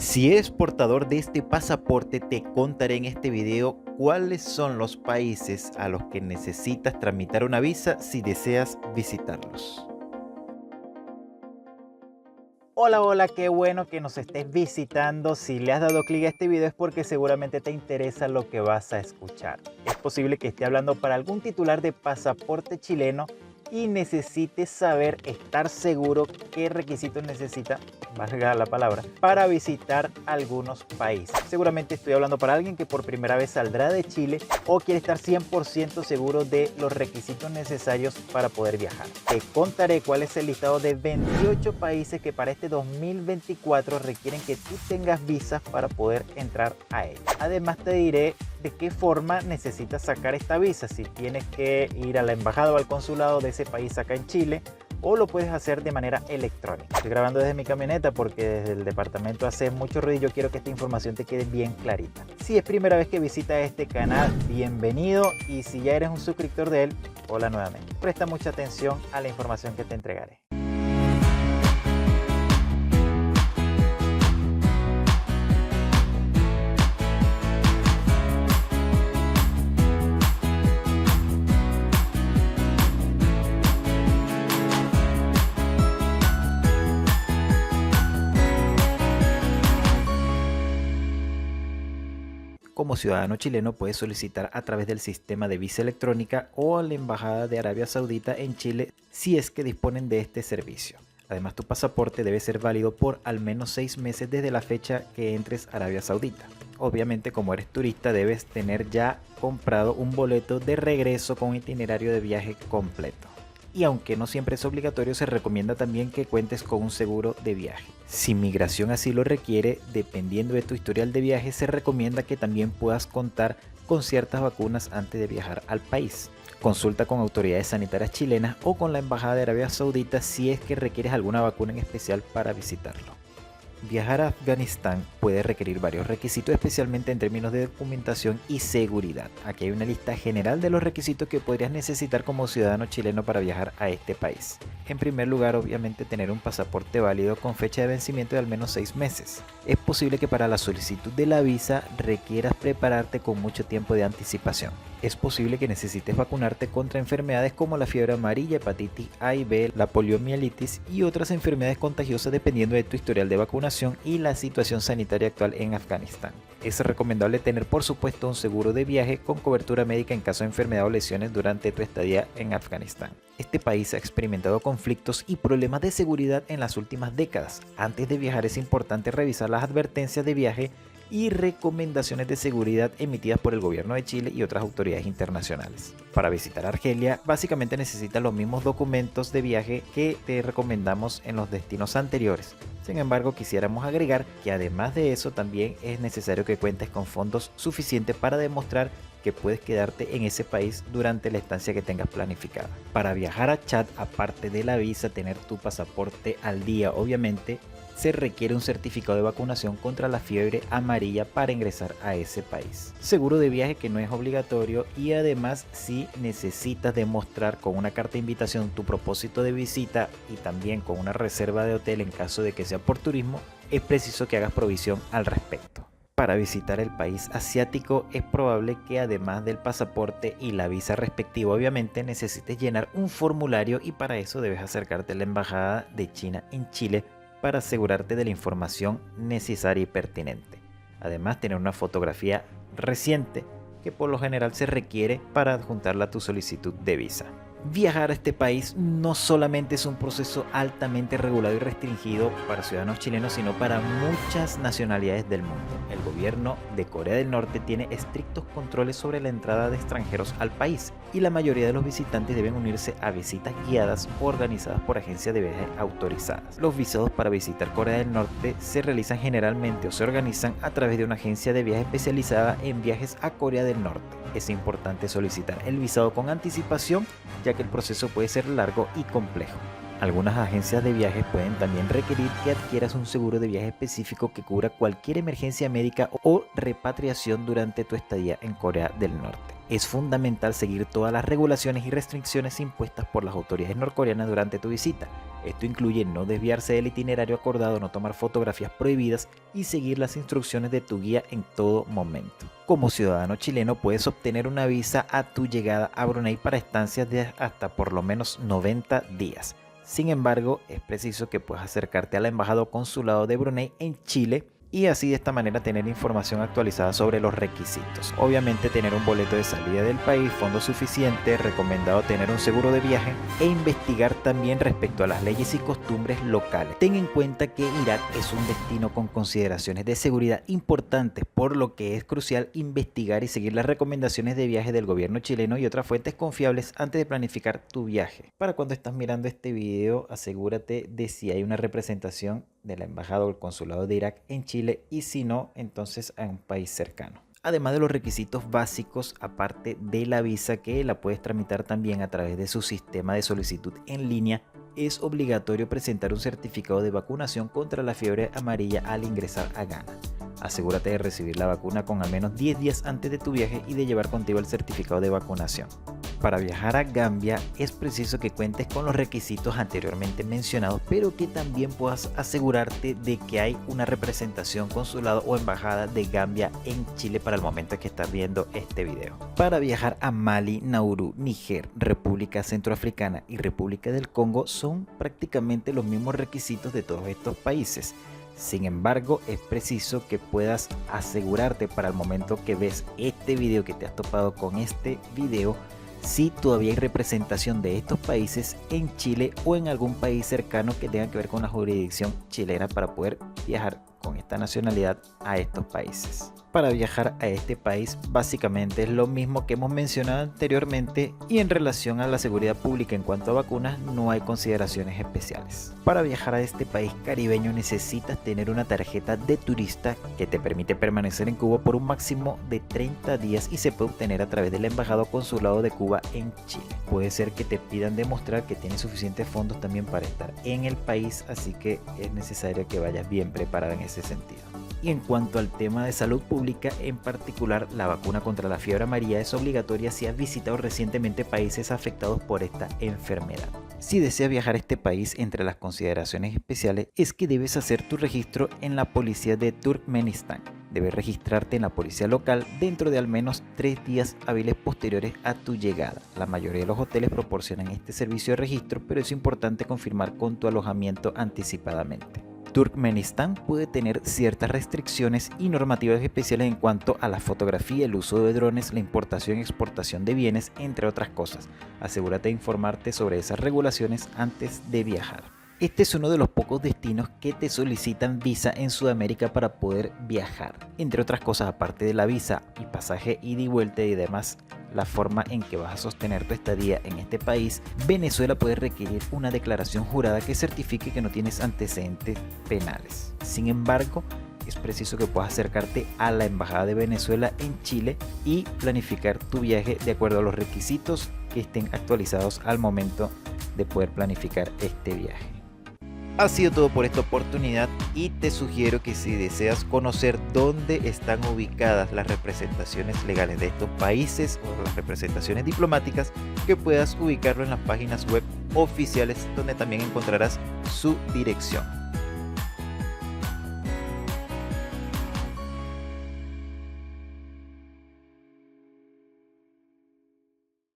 Si eres portador de este pasaporte, te contaré en este video cuáles son los países a los que necesitas tramitar una visa si deseas visitarlos. Hola, qué bueno que nos estés visitando. Si le has dado clic a este video es porque seguramente te interesa lo que vas a escuchar. Es posible que esté hablando para algún titular de pasaporte chileno y necesites saber, estar seguro qué requisitos necesita, valga la palabra, para visitar algunos países. Seguramente estoy hablando para alguien que por primera vez saldrá de Chile o quiere estar 100% seguro de los requisitos necesarios para poder viajar. Te contaré cuál es el listado de 28 países que para este 2024 requieren que tú tengas visas para poder entrar a ellos. Además te diré de qué forma necesitas sacar esta visa, si tienes que ir a la embajada o al consulado de ese país acá en Chile o lo puedes hacer de manera electrónica. Estoy grabando desde mi camioneta porque desde el departamento hace mucho ruido y yo quiero que esta información te quede bien clarita. Si es primera vez que visitas este canal, bienvenido, y si ya eres un suscriptor de él, hola nuevamente. Presta mucha atención a la información que te entregaré. Como ciudadano chileno puedes solicitar a través del sistema de visa electrónica o a la Embajada de Arabia Saudita en Chile si es que disponen de este servicio. Además, tu pasaporte debe ser válido por al menos 6 meses desde la fecha que entres a Arabia Saudita. Obviamente, como eres turista, debes tener ya comprado un boleto de regreso con itinerario de viaje completo. Y aunque no siempre es obligatorio, se recomienda también que cuentes con un seguro de viaje. Si migración así lo requiere, dependiendo de tu historial de viaje, se recomienda que también puedas contar con ciertas vacunas antes de viajar al país. Consulta con autoridades sanitarias chilenas o con la Embajada de Arabia Saudita si es que requieres alguna vacuna en especial para visitarlo. Viajar a Afganistán puede requerir varios requisitos, especialmente en términos de documentación y seguridad. Aquí hay una lista general de los requisitos que podrías necesitar como ciudadano chileno para viajar a este país. En primer lugar, obviamente, tener un pasaporte válido con fecha de vencimiento de al menos 6 meses. Es posible que para la solicitud de la visa requieras prepararte con mucho tiempo de anticipación. Es posible que necesites vacunarte contra enfermedades como la fiebre amarilla, hepatitis A y B, la poliomielitis y otras enfermedades contagiosas dependiendo de tu historial de vacunación y la situación sanitaria actual en Afganistán. Es recomendable tener, por supuesto, un seguro de viaje con cobertura médica en caso de enfermedad o lesiones durante tu estadía en Afganistán. Este país ha experimentado conflictos y problemas de seguridad en las últimas décadas. Antes de viajar es importante revisar las advertencias de viaje y recomendaciones de seguridad emitidas por el gobierno de Chile y otras autoridades internacionales. Para visitar Argelia, básicamente necesitas los mismos documentos de viaje que te recomendamos en los destinos anteriores. Sin embargo, quisiéramos agregar que además de eso también es necesario que cuentes con fondos suficientes para demostrar que puedes quedarte en ese país durante la estancia que tengas planificada. Para viajar a Chad, aparte de la visa, tener tu pasaporte al día, obviamente, se requiere un certificado de vacunación contra la fiebre amarilla para ingresar a ese país. Seguro de viaje que no es obligatorio, y además si necesitas demostrar con una carta de invitación tu propósito de visita y también con una reserva de hotel en caso de que sea por turismo, es preciso que hagas provisión al respecto. Para visitar el país asiático es probable que además del pasaporte y la visa respectiva, obviamente necesites llenar un formulario, y para eso debes acercarte a la Embajada de China en Chile para asegurarte de la información necesaria y pertinente. Además, tener una fotografía reciente que por lo general se requiere para adjuntarla a tu solicitud de visa. Viajar a este país no solamente es un proceso altamente regulado y restringido para ciudadanos chilenos, sino para muchas nacionalidades del mundo. El gobierno de Corea del Norte tiene estrictos controles sobre la entrada de extranjeros al país, y la mayoría de los visitantes deben unirse a visitas guiadas organizadas por agencias de viaje autorizadas. Los visados para visitar Corea del Norte se realizan generalmente o se organizan a través de una agencia de viaje especializada en viajes a Corea del Norte. Es importante solicitar el visado con anticipación, ya que el proceso puede ser largo y complejo. Algunas agencias de viajes pueden también requerir que adquieras un seguro de viaje específico que cubra cualquier emergencia médica o repatriación durante tu estadía en Corea del Norte. Es fundamental seguir todas las regulaciones y restricciones impuestas por las autoridades norcoreanas durante tu visita. Esto incluye no desviarse del itinerario acordado, no tomar fotografías prohibidas y seguir las instrucciones de tu guía en todo momento. Como ciudadano chileno puedes obtener una visa a tu llegada a Brunei para estancias de hasta por lo menos 90 días. Sin embargo, es preciso que puedas acercarte a la embajada o consulado de Brunei en Chile y así de esta manera tener información actualizada sobre los requisitos. Obviamente tener un boleto de salida del país, fondos suficientes, recomendado tener un seguro de viaje e investigar también respecto a las leyes y costumbres locales. Ten en cuenta que Irak es un destino con consideraciones de seguridad importantes, por lo que es crucial investigar y seguir las recomendaciones de viaje del gobierno chileno y otras fuentes confiables antes de planificar tu viaje. Para cuando estás mirando este video, asegúrate de si hay una representación de la embajada o el consulado de Irak en Chile y si no, entonces a un país cercano. Además de los requisitos básicos, aparte de la visa que la puedes tramitar también a través de su sistema de solicitud en línea, es obligatorio presentar un certificado de vacunación contra la fiebre amarilla al ingresar a Ghana. Asegúrate de recibir la vacuna con al menos 10 días antes de tu viaje y de llevar contigo el certificado de vacunación. Para viajar a Gambia es preciso que cuentes con los requisitos anteriormente mencionados, pero que también puedas asegurarte de que hay una representación consulado o embajada de Gambia en Chile para el momento que estás viendo este video. Para viajar a Mali, Nauru, Níger, República Centroafricana y República del Congo son prácticamente los mismos requisitos de todos estos países. Sin embargo, es preciso que puedas asegurarte para el momento que ves este video, que te has topado con este video, si todavía hay representación de estos países en Chile o en algún país cercano que tenga que ver con la jurisdicción chilena para poder viajar con esta nacionalidad a estos países. Para viajar a este país básicamente es lo mismo que hemos mencionado anteriormente y en relación a la seguridad pública en cuanto a vacunas no hay consideraciones especiales. Para viajar a este país caribeño necesitas tener una tarjeta de turista que te permite permanecer en Cuba por un máximo de 30 días y se puede obtener a través del embajado o consulado de Cuba en Chile. Puede ser que te pidan demostrar que tienes suficientes fondos también para estar en el país, así que es necesario que vayas bien preparado en ese sentido. Y en cuanto al tema de salud pública, en particular la vacuna contra la fiebre amarilla es obligatoria si has visitado recientemente países afectados por esta enfermedad. Si deseas viajar a este país, entre las consideraciones especiales es que debes hacer tu registro en la policía de Turkmenistán. Debes registrarte en la policía local dentro de al menos 3 días hábiles posteriores a tu llegada. La mayoría de los hoteles proporcionan este servicio de registro, pero es importante confirmar con tu alojamiento anticipadamente. Turkmenistán puede tener ciertas restricciones y normativas especiales en cuanto a la fotografía, el uso de drones, la importación y exportación de bienes, entre otras cosas. Asegúrate de informarte sobre esas regulaciones antes de viajar. Este es uno de los pocos destinos que te solicitan visa en Sudamérica para poder viajar. Entre otras cosas, aparte de la visa y pasaje ida y vuelta y demás, la forma en que vas a sostener tu estadía en este país, Venezuela puede requerir una declaración jurada que certifique que no tienes antecedentes penales. Sin embargo, es preciso que puedas acercarte a la Embajada de Venezuela en Chile y planificar tu viaje de acuerdo a los requisitos que estén actualizados al momento de poder planificar este viaje. Ha sido todo por esta oportunidad y te sugiero que si deseas conocer dónde están ubicadas las representaciones legales de estos países o las representaciones diplomáticas, que puedas ubicarlo en las páginas web oficiales donde también encontrarás su dirección.